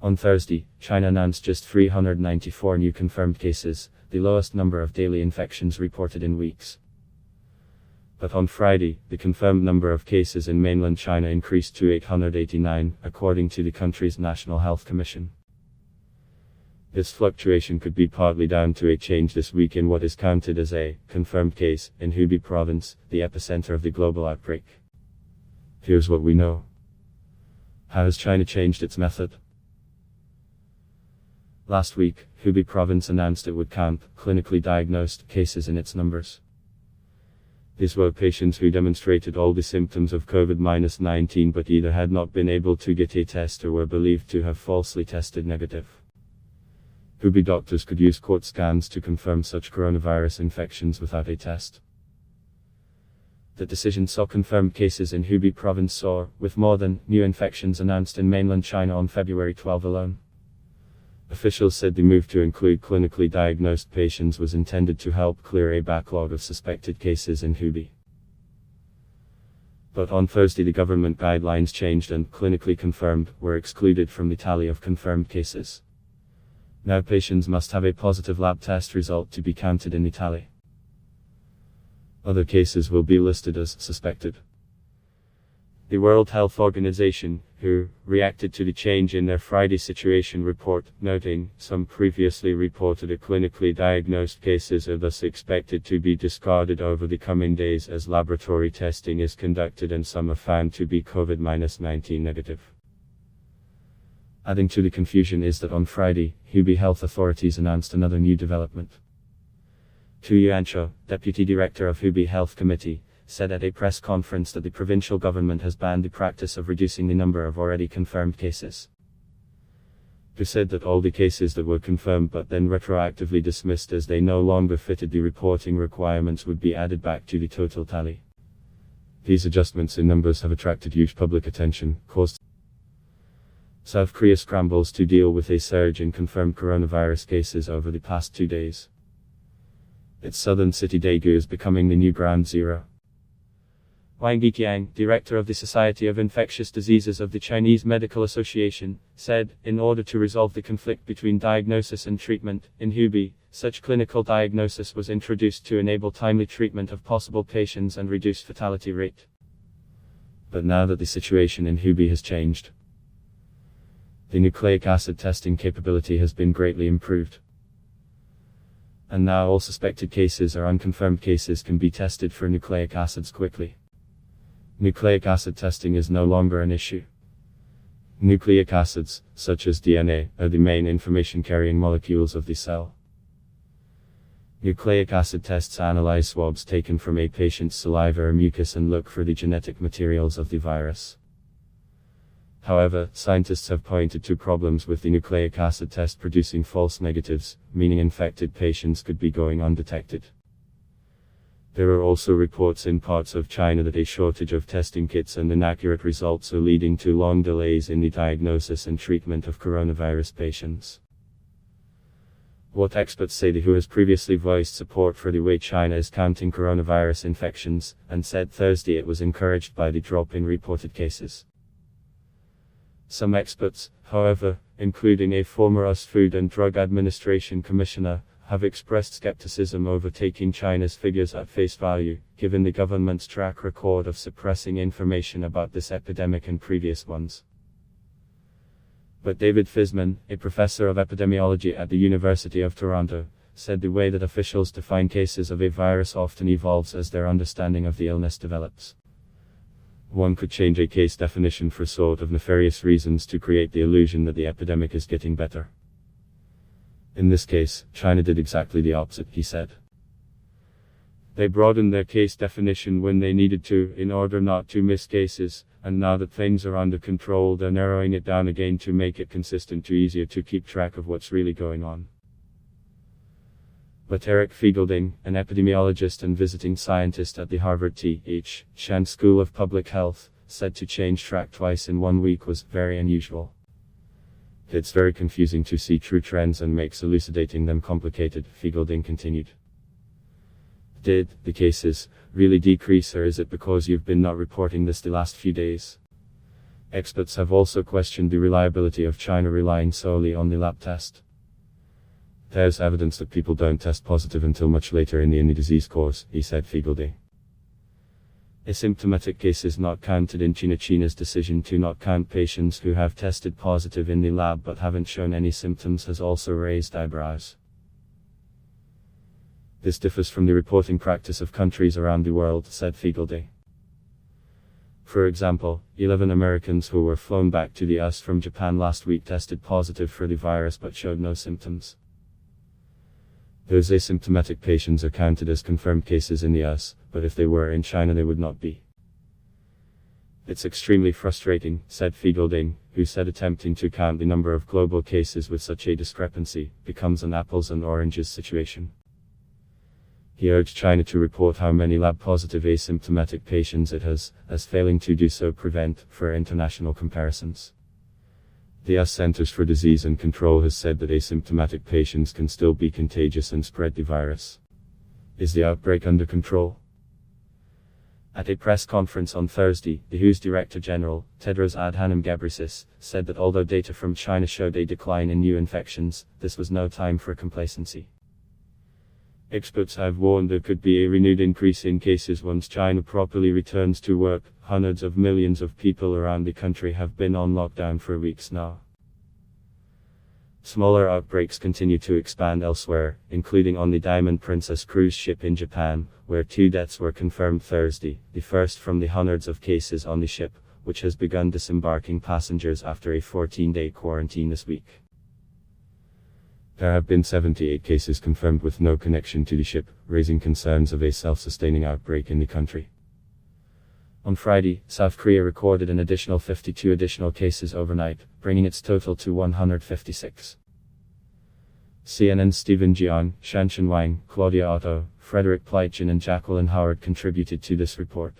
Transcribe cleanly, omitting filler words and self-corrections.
On Thursday, China announced just 394 new confirmed cases, the lowest number of daily infections reported in weeks. But on Friday, the confirmed number of cases in mainland China increased to 889, according to the country's National Health Commission. This fluctuation could be partly down to a change this week in what is counted as a confirmed case in Hubei province, the epicenter of the global outbreak. Here's what we know. How has China changed its method? Last week, Hubei province announced it would count clinically diagnosed cases in its numbers. These were patients who demonstrated all the symptoms of COVID-19 but either had not been able to get a test or were believed to have falsely tested negative. Hubei doctors could use CORT scans to confirm such coronavirus infections without a test. The decision saw confirmed cases in Hubei province soar, with more than new infections announced in mainland China on February 12 alone. Officials said the move to include clinically diagnosed patients was intended to help clear a backlog of suspected cases in Hubei. But on Thursday the government guidelines changed and clinically confirmed were excluded from the tally of confirmed cases. Now patients must have a positive lab test result to be counted in the tally. Other cases will be listed as suspected. The World Health Organization, WHO, reacted to the change in their Friday situation report, noting, some previously reported clinically diagnosed cases are thus expected to be discarded over the coming days as laboratory testing is conducted and some are found to be COVID-19 negative. Adding to the confusion is that on Friday, Hubei health authorities announced another new development. Tu Yuanqiu, deputy director of Hubei Health Committee, said at a press conference that the provincial government has banned the practice of reducing the number of already confirmed cases. Who said that all the cases that were confirmed but then retroactively dismissed as they no longer fitted the reporting requirements would be added back to the total tally. These adjustments in numbers have attracted huge public attention, caused South Korea scrambles to deal with a surge in confirmed coronavirus cases over the past 2 days. Its southern city Daegu is becoming the new ground zero. Wang Yiqiang, director of the Society of Infectious Diseases of the Chinese Medical Association, said, in order to resolve the conflict between diagnosis and treatment, in Hubei, such clinical diagnosis was introduced to enable timely treatment of possible patients and reduce fatality rate. But now that the situation in Hubei has changed, the nucleic acid testing capability has been greatly improved. And now all suspected cases or unconfirmed cases can be tested for nucleic acids quickly. Nucleic acid testing is no longer an issue. Nucleic acids, such as DNA, are the main information-carrying molecules of the cell. Nucleic acid tests analyze swabs taken from a patient's saliva or mucus and look for the genetic materials of the virus. However, scientists have pointed to problems with the nucleic acid test producing false negatives, meaning infected patients could be going undetected. There are also reports in parts of China that a shortage of testing kits and inaccurate results are leading to long delays in the diagnosis and treatment of coronavirus patients. What experts say: the WHO has previously voiced support for the way China is counting coronavirus infections, and said Thursday it was encouraged by the drop in reported cases. Some experts, however, including a former US Food and Drug Administration commissioner, have expressed skepticism over taking China's figures at face value, given the government's track record of suppressing information about this epidemic and previous ones. But David Fisman, a professor of epidemiology at the University of Toronto, said the way that officials define cases of a virus often evolves as their understanding of the illness develops. One could change a case definition for sort of nefarious reasons to create the illusion that the epidemic is getting better. In this case, China did exactly the opposite, he said. They broadened their case definition when they needed to, in order not to miss cases, and now that things are under control, they're narrowing it down again to make it consistent to easier to keep track of what's really going on. But Eric Fiegelding, an epidemiologist and visiting scientist at the Harvard T.H. Chan School of Public Health, said to change track twice in 1 week was very unusual. It's very confusing to see true trends and makes elucidating them complicated, Fiegelding continued. Did the cases really decrease, or is it because you've been not reporting this the last few days? Experts have also questioned the reliability of China relying solely on the lab test. There's evidence that people don't test positive until much later in the disease course, he said Feigelde. Asymptomatic cases not counted in China. China's decision to not count patients who have tested positive in the lab but haven't shown any symptoms has also raised eyebrows. This differs from the reporting practice of countries around the world, said Feigelde. For example, 11 Americans who were flown back to the US from Japan last week tested positive for the virus but showed no symptoms. Those asymptomatic patients are counted as confirmed cases in the US, but if they were in China they would not be. It's extremely frustrating, said Feigelde, who said attempting to count the number of global cases with such a discrepancy becomes an apples and oranges situation. He urged China to report how many lab-positive asymptomatic patients it has, as failing to do so prevent, for international comparisons. The US Centers for Disease and Control has said that asymptomatic patients can still be contagious and spread the virus. Is the outbreak under control? At a press conference on Thursday, the WHO's Director General, Tedros Adhanom Ghebreyesus, said that although data from China showed a decline in new infections, this was no time for complacency. Experts have warned there could be a renewed increase in cases once China properly returns to work. Hundreds of millions of people around the country have been on lockdown for weeks now. Smaller outbreaks continue to expand elsewhere, including on the Diamond Princess cruise ship in Japan, where 2 deaths were confirmed Thursday, the first from the hundreds of cases on the ship, which has begun disembarking passengers after a 14-day quarantine this week. There have been 78 cases confirmed with no connection to the ship, raising concerns of a self-sustaining outbreak in the country. On Friday, South Korea recorded an additional 52 additional cases overnight, bringing its total to 156. CNN's Stephen Jiang, Shanshan Wang, Claudia Otto, Frederick Pleitgen and Jacqueline Howard contributed to this report.